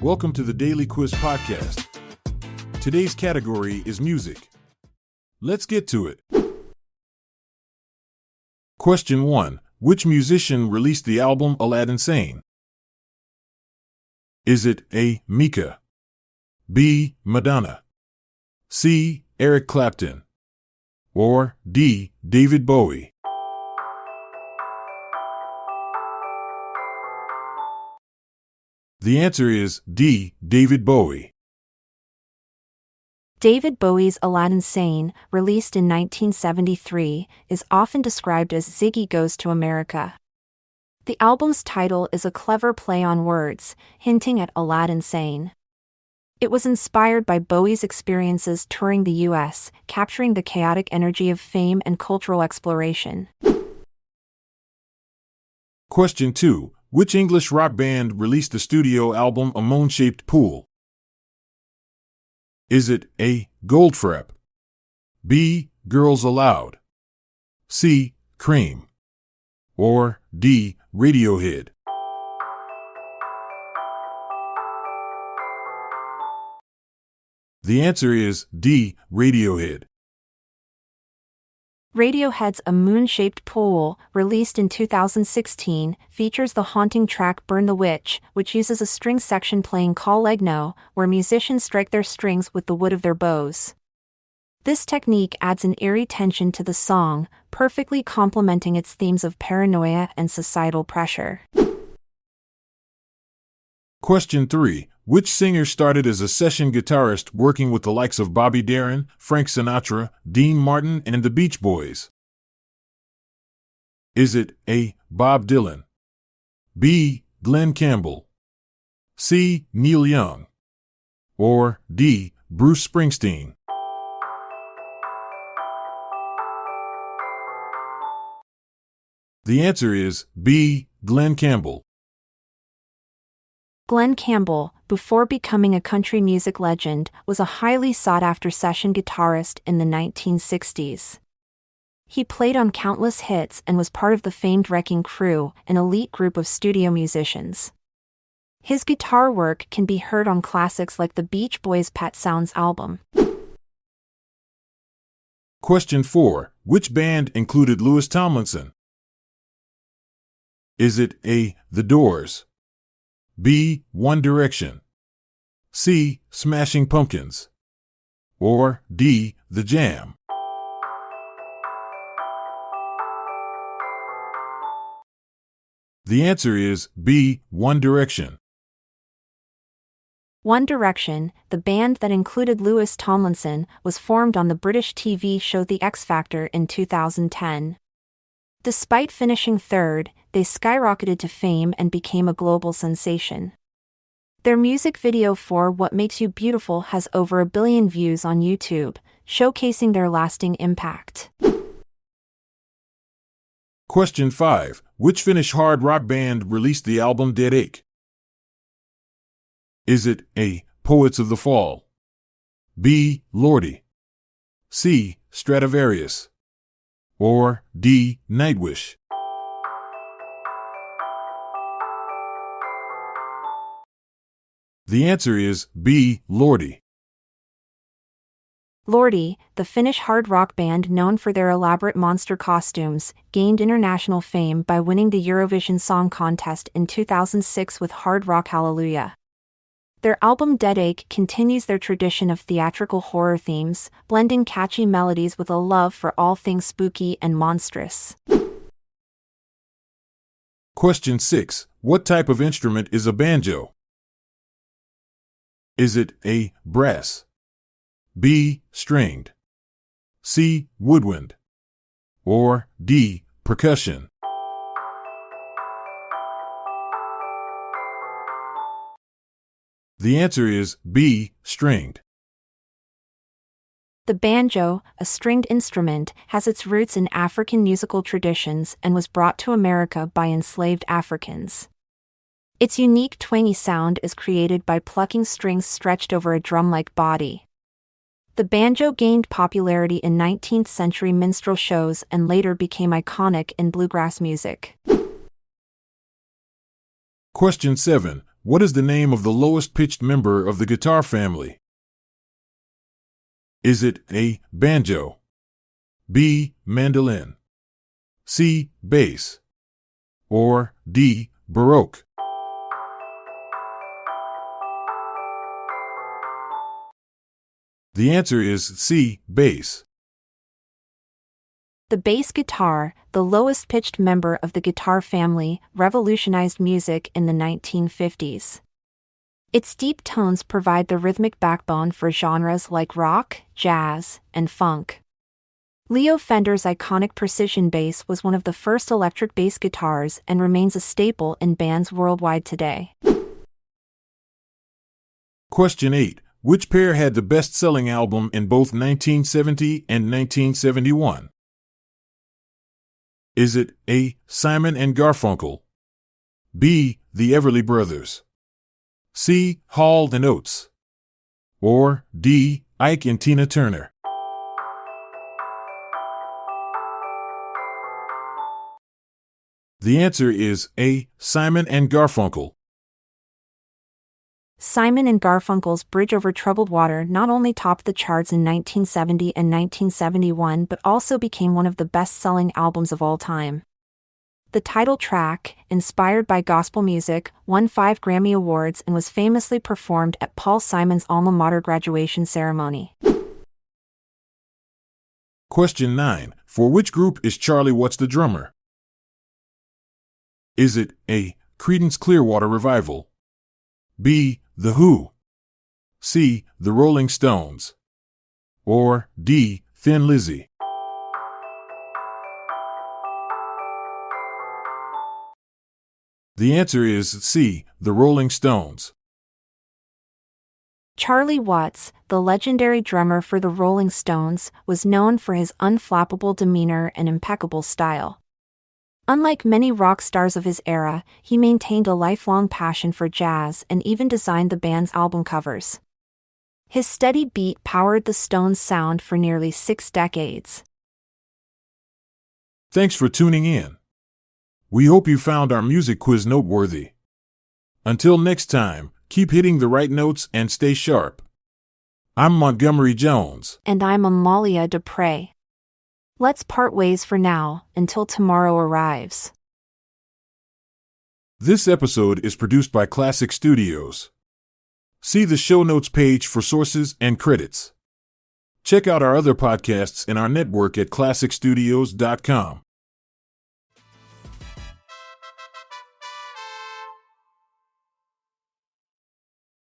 Welcome to the Daily Quiz Podcast. Today's category is music. Let's get to it. Question 1. Which musician released the album Aladdin Sane? Is it A. Mika, B. Madonna, C. Eric Clapton, or D. David Bowie? The answer is D. David Bowie. David Bowie's Aladdin Sane, released in 1973, is often described as Ziggy Goes to America. The album's title is a clever play on words, hinting at Aladdin Sane. It was inspired by Bowie's experiences touring the U.S., capturing the chaotic energy of fame and cultural exploration. Question 2. Which English rock band released the studio album A Moon-Shaped Pool? Is it A. Goldfrapp, B. Girls Aloud, C. Cream, or D. Radiohead? The answer is D. Radiohead. Radiohead's A Moon-Shaped Pool, released in 2016, features the haunting track Burn the Witch, which uses a string section playing Call Legno, where musicians strike their strings with the wood of their bows. This technique adds an eerie tension to the song, perfectly complementing its themes of paranoia and societal pressure. Question 3. Which singer started as a session guitarist working with the likes of Bobby Darin, Frank Sinatra, Dean Martin, and the Beach Boys? Is it A. Bob Dylan, B. Glenn Campbell, C. Neil Young, or D. Bruce Springsteen? The answer is B. Glenn Campbell. Glenn Campbell, before becoming a country music legend, was a highly sought-after session guitarist in the 1960s. He played on countless hits and was part of the famed Wrecking Crew, an elite group of studio musicians. His guitar work can be heard on classics like the Beach Boys' Pet Sounds album. Question 4. Which band included Louis Tomlinson? Is it A. The Doors, B. One Direction, C. Smashing Pumpkins, or D. The Jam? The answer is B. One Direction. One Direction, the band that included Louis Tomlinson, was formed on the British TV show The X Factor in 2010. Despite finishing third, they skyrocketed to fame and became a global sensation. Their music video for What Makes You Beautiful has over 1 billion views on YouTube, showcasing their lasting impact. Question 5. Which Finnish hard rock band released the album Deadache? Is it A. Poets of the Fall, B. Lordi, C. Stradivarius, or D. Nightwish? The answer is B. Lordi. Lordi, the Finnish hard rock band known for their elaborate monster costumes, gained international fame by winning the Eurovision Song Contest in 2006 with Hard Rock Hallelujah. Their album Deadache continues their tradition of theatrical horror themes, blending catchy melodies with a love for all things spooky and monstrous. Question 6. What type of instrument is a banjo? Is it A. Brass, B. Stringed, C. Woodwind, or D. Percussion? The answer is B. Stringed. The banjo, a stringed instrument, has its roots in African musical traditions and was brought to America by enslaved Africans. Its unique twangy sound is created by plucking strings stretched over a drum-like body. The banjo gained popularity in 19th century minstrel shows and later became iconic in bluegrass music. Question 7. What is the name of the lowest pitched member of the guitar family? Is it A. Banjo, B. Mandolin, C. Bass, or D. Baroque? The answer is C. Bass. The bass guitar, the lowest pitched member of the guitar family, revolutionized music in the 1950s. Its deep tones provide the rhythmic backbone for genres like rock, jazz, and funk. Leo Fender's iconic precision bass was one of the first electric bass guitars and remains a staple in bands worldwide today. Question 8. Which pair had the best-selling album in both 1970 and 1971? Is it A. Simon and Garfunkel, B. The Everly Brothers, C. Hall and Oates, or D. Ike and Tina Turner? The answer is A. Simon and Garfunkel. Simon and Garfunkel's Bridge Over Troubled Water not only topped the charts in 1970 and 1971 but also became one of the best-selling albums of all time. The title track, inspired by gospel music, won 5 Grammy Awards and was famously performed at Paul Simon's alma mater graduation ceremony. Question 9. For which group is Charlie Watts the drummer? Is it A. Creedence Clearwater Revival, B. The Who, C. The Rolling Stones, or D. Thin Lizzy? The answer is C. The Rolling Stones. Charlie Watts, the legendary drummer for the Rolling Stones, was known for his unflappable demeanor and impeccable style. Unlike many rock stars of his era, he maintained a lifelong passion for jazz and even designed the band's album covers. His steady beat powered the Stones' sound for nearly 6 decades. Thanks for tuning in. We hope you found our music quiz noteworthy. Until next time, keep hitting the right notes and stay sharp. I'm Montgomery Jones. And I'm Amalia Dupre. Let's part ways for now, until tomorrow arrives. This episode is produced by Classic Studios. See the show notes page for sources and credits. Check out our other podcasts in our network at classicstudios.com.